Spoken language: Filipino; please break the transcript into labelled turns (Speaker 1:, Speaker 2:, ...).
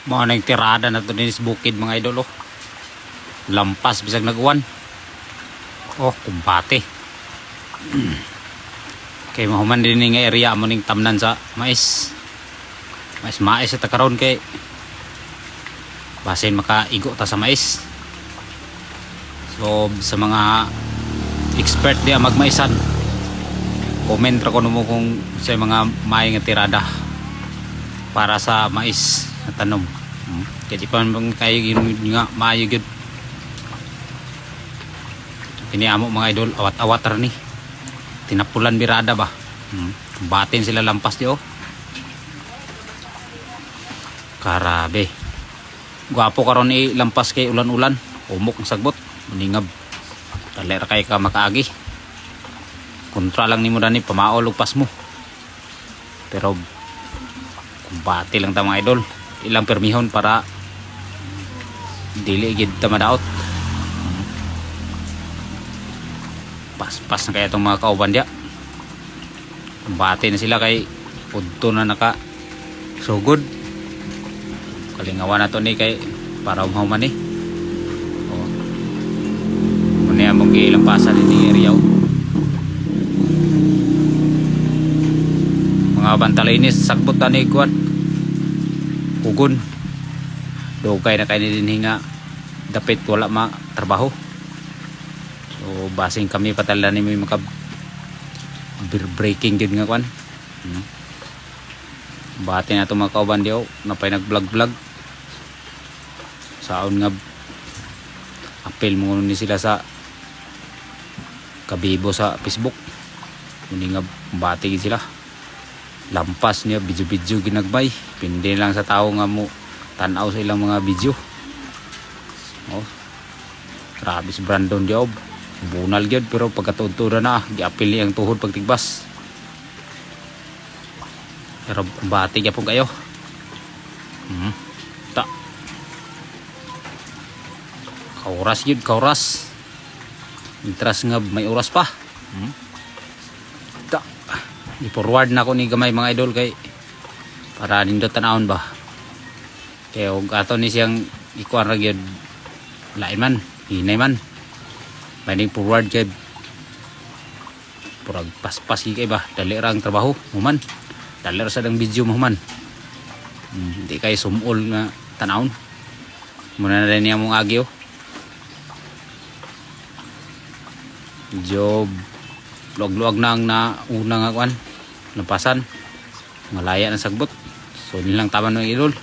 Speaker 1: Mga nang tirada na to din sa bukid mga idol oh. Lampas bisag nag-uwan. Oh, kumbate. Kay mahuman din nga area mo ning tamnan sa mais. Mais sa takaron kay basin makaigo ta sa mais. So sa mga expert diya magmaisan, comment ra ko mo kung sa mga may nga tirada para sa mais na tanom. Kaya di pa bang kayo nga maayo gyud. Iniamo mga idol, awat-awat ra ni. Tinapulan birada ba. Batin sila lampas di oh. Karabe. Gwapo karon i lampas kay ulan-ulan. Umok ang sagbot, maningab. Dali ra kay ka makaagi. Kontra lang nimo dani pamaol og pas mo. Pero kumbati lang ta mga idol. Ilang permihon para dili gid ta madaot. Pas na kaya itong mga kauban diya. Kumbati na sila kay punto na naka sugod. Kalingawan na to ni kay para umahuman ni. Oh. Muna yan mong gilampasan ni area. Mga bantalinis sakbot na ni kuwan. Kugun. Dugay na kayo din hinga. Dapit wala matrabaho. So basing kami patala ni may maka breaking din nga kuwan. Bati na itong mga kauban diyo napay nag vlog saon nga apel mo ni sila sa kabibo sa Facebook muni nga bati sila lampas niya video ginagbay pindi lang sa tao nga mo tanaw sa ilang mga video. Oh, grabe si Brandon Diob bunal gyud pero pagkatuod na giapil ang tuhod pagtigbas. Pero bati ka po kayo. Ta. Kauras yun, kauras. Intras nga may oras pa. Ta. I-forward na ko ni gamay mga idol kay para nindot tanawon ba. Kaya og ato ni siyang ikuan ra gyud lain man, hinay man. May forward kay purag paspas kay ba, dali ra ang trabaho mo man. Daler sa dang video mo man. Hindi kayo sumul nga tanawon. Muna na rin niya mong agyo. Job luag-luag na ang nauna nga kwan. Lampasan. Malaya na sagbot. So nilang taman ng idol.